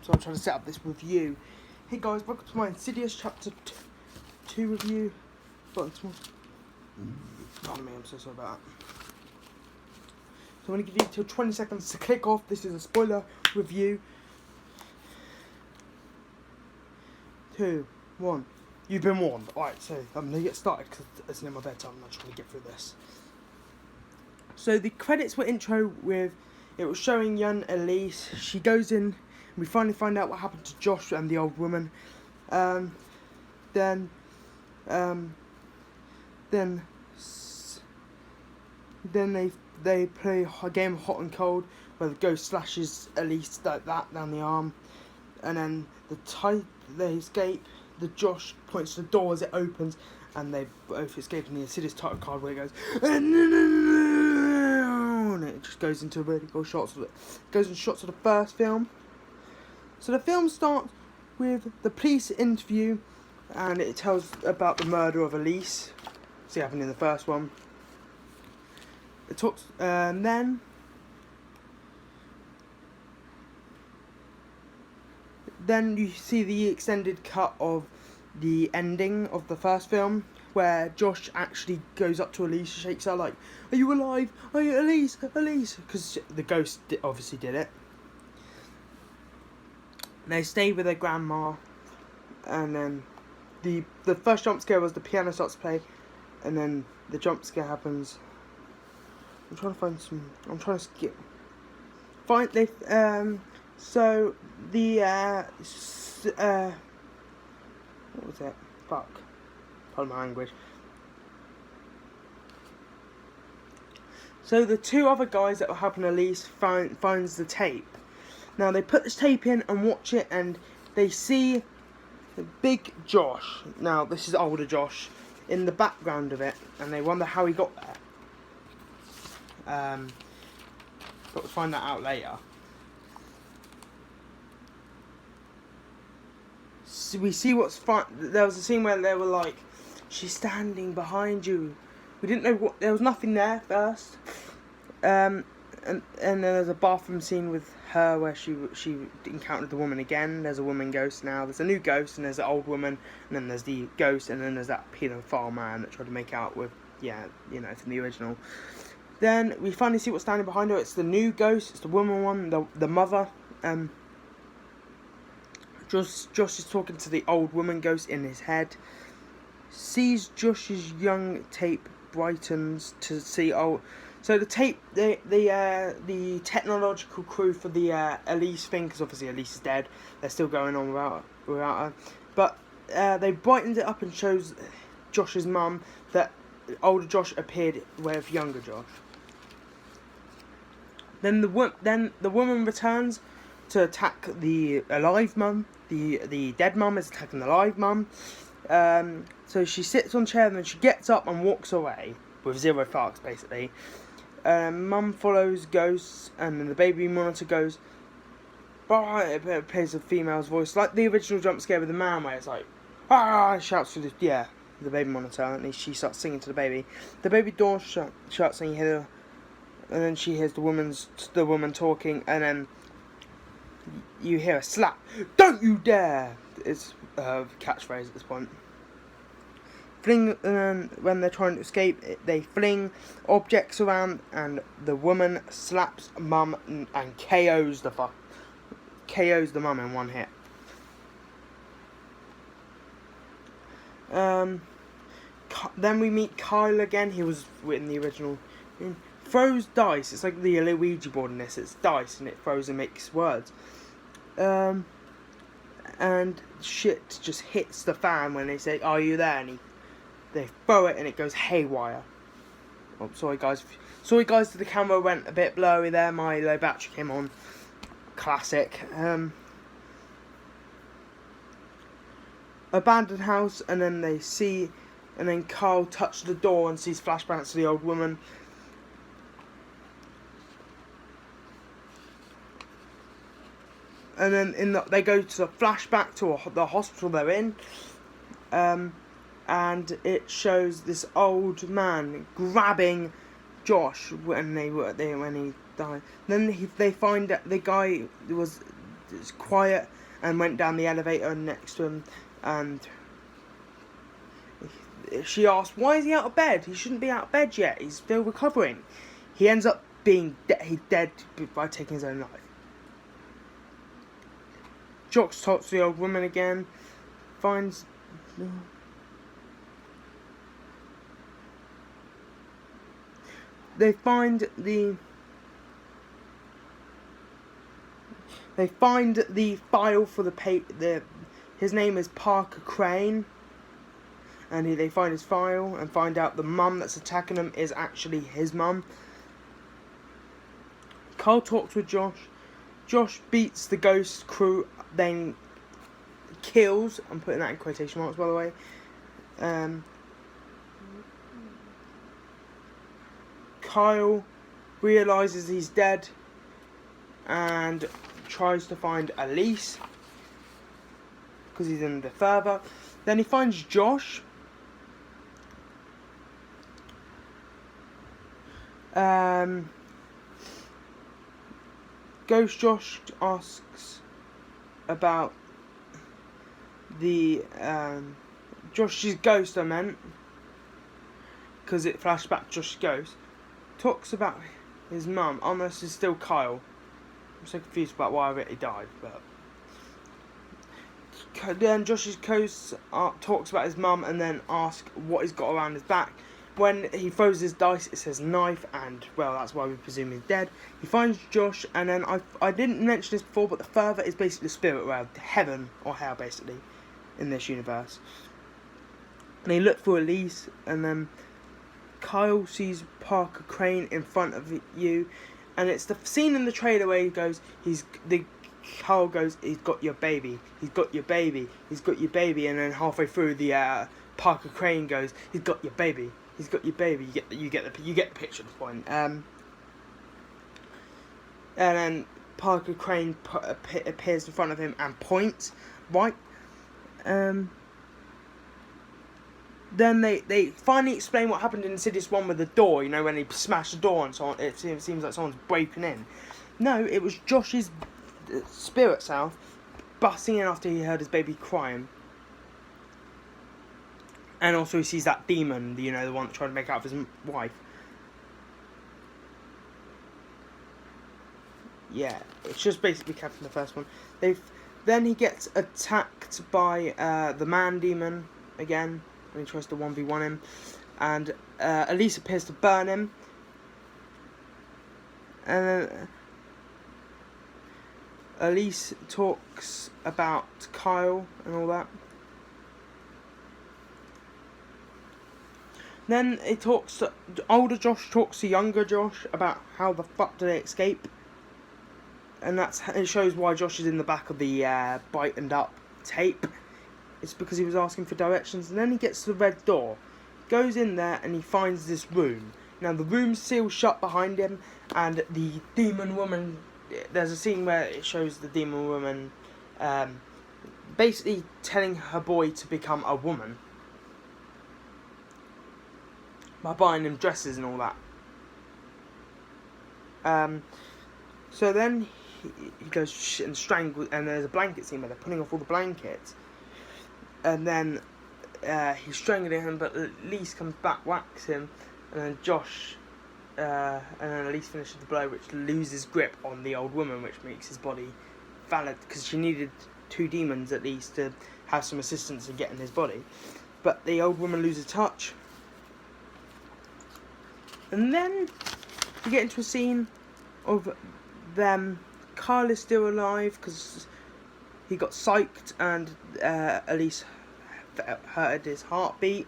so I'm trying to set up this review. Hey guys, welcome to my Insidious Chapter 2 review. Pardon me, I'm so sorry about that. So I'm going to give you till 20 seconds to click off. This is a spoiler review. 2, 1. You've been warned. Alright, so I'm going to get started because it's near my bedtime and I'm trying to get through this. So the credits were intro with, it was showing young Elise. She goes in, and we finally find out what happened to Josh and the old woman. Then they play a game of hot and cold where the ghost slashes Elise like that down the arm, and then they escape. The Josh points to the door as it opens, and they both escape. And the Insidious title card where it goes, and it just goes into really cool shots of it. Goes in shots of the first film. So the film starts with the police interview, and it tells about the murder of Elise. See, happened in the first one. It talks, and then you see the extended cut of the ending of the first film, where Josh actually goes up to Elise, shakes her like, "Are you alive? Are you Elise? Elise?" Because the ghost obviously did it. They stay with their grandma, and then the first jump scare was the piano starts to play, and then the jump scare happens. I'm trying to skip. So the what was it? Fuck. Pardon my language. So the two other guys that were helping Elise finds the tape. Now they put this tape in and watch it, and they see the big Josh. Now this is older Josh in the background of it, and they wonder how he got there. But we'll find that out later. So we see what's fun. There was a scene where they were like, "She's standing behind you." We didn't know what. There was nothing there first. And then there's a bathroom scene with her where she encountered the woman again. There's a woman ghost now. There's a new ghost, and there's an old woman, and then there's the ghost, and then there's that paedophile man that tried to make out with, from the original. Then we finally see what's standing behind her. It's the new ghost. It's the woman one, the mother. Josh is talking to the old woman ghost in his head. Sees Josh's young tape brightens to see. So the tape, the technological crew for the Elise thing, because obviously Elise is dead. They're still going on without her. But they brightened it up and shows Josh's mum that older Josh appeared with younger Josh. Then the woman returns to attack the alive mum. The dead mum is attacking the live mum. So she sits on a chair and then she gets up and walks away with zero fucks, basically. Mum follows ghosts, and then the baby monitor goes, it plays a female's voice, like the original jump scare with the man where it's like, shouts for the baby monitor, and she starts singing to the baby. The baby door shuts and you hear her, and then she hears the woman talking, and then you hear a slap. "Don't you dare!" It's a catchphrase at this point. Fling, and then when they're trying to escape, they fling objects around, and the woman slaps mum and KOs the mum in one hit. Then we meet Kyle again. He was in the original. Throws dice. It's like the Luigi board in this. It's dice, and it throws and makes words. And shit just hits the fan when they say, "Are you there?" And they throw it and it goes haywire. Oh, sorry guys. The camera went a bit blurry there. My low battery came on. Classic. Abandoned house, and then Carl touches the door and sees flashbacks to the old woman. And then they go to the flashback to the hospital they're in. And it shows this old man grabbing Josh when he died. Then they find that the guy was was quiet and went down the elevator next to him, and she asked, "Why is he out of bed? He shouldn't be out of bed yet. He's still recovering." He ends up being dead by taking his own life. Josh talks to the old woman again, finds. They find the file for his name is Parker Crane, and they find his file and find out the mum that's attacking him is actually his mum. Carl talks with Josh. Josh beats the ghost crew, then kills. I'm putting that in quotation marks, by the way. Kyle realizes he's dead and tries to find Elise because he's in the further. Then he finds Josh. Ghost Josh asks about the Josh's ghost, I meant, because it flashed back to Josh's ghost. Talks about his mum. Almost is still Kyle. I'm so confused about why he died, but then Josh's ghost talks about his mum and then asks what he's got around his back. When he throws his dice, it says knife, and well, that's why we presume he's dead. He finds Josh, and then I didn't mention this before, but the further is basically the spirit world, heaven or hell, basically, in this universe. And they look for Elise, and then Kyle sees Parker Crane in front of you, and it's the scene in the trailer where Kyle goes, "He's got your baby, he's got your baby, he's got your baby," and then halfway through the Parker Crane goes, "He's got your baby, he's got your baby." You get the picture at the point. And then Parker Crane appears in front of him and points right. Then they finally explain what happened in Insidious 1 with the door, you know, when he smashed the door and so on. It seems like someone's breaking in. No, it was Josh's spirit self busting in after he heard his baby crying. And also he sees that demon, you know, the one that tried to make out with his wife. Yeah, it's just basically kept from the first one. Then he gets attacked by the man demon again. And he tries to 1v1 him, and Elise appears to burn him, and Elise talks about Kyle and all that. Then older Josh talks to younger Josh about how the fuck do they escape, and it shows why Josh is in the back of the brightened up tape. It's because he was asking for directions, and then he gets to the red door, goes in there, and he finds this room. Now the room's sealed shut behind him, and the demon woman. There's a scene where it shows the demon woman, basically telling her boy to become a woman by buying him dresses and all that. So then he goes and strangles, and there's a blanket scene where they're pulling off all the blankets. And then he's strangling him, but Elise comes back, whacks him, and then and then Elise finishes the blow, which loses grip on the old woman, which makes his body valid, because she needed two demons at least to have some assistance in getting his body. But the old woman loses touch. And then we get into a scene of them. Kyle is still alive, because he got psyched, and Elise heard his heartbeat,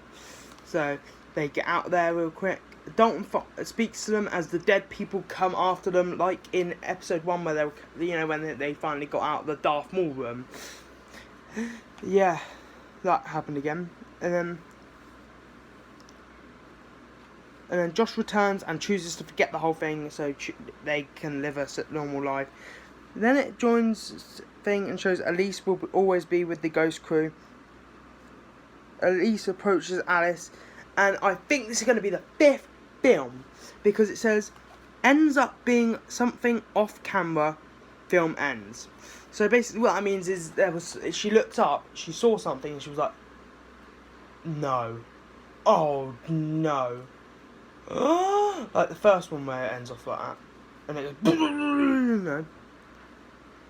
so they get out there real quick. Dalton speaks to them as the dead people come after them, like in episode 1 where when they finally got out of the Darth Maul room. Yeah, that happened again, and then Josh returns and chooses to forget the whole thing, so they can live a normal life. Then it joins thing and shows Elise will always be with the ghost crew. Elise approaches Alice, and I think this is going to be the 5th film, because it says ends up being something off camera film ends. So basically what that means is she looked up, she saw something, and she was like, no. Oh, no. Like the first one where it ends off like that. And it goes, no.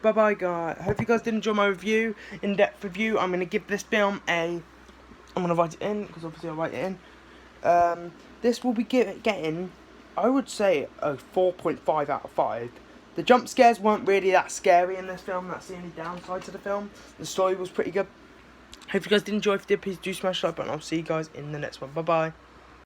Bye bye, guys. Hope you guys did enjoy my review, in-depth review. I'm going to give this film I'm going to write it in, because obviously I'll write it in. This will be getting, I would say, a 4.5 out of 5. The jump scares weren't really that scary in this film. That's the only downside to the film. The story was pretty good. Hope you guys did enjoy. If you did, please do smash the like button. I'll see you guys in the next one. Bye bye.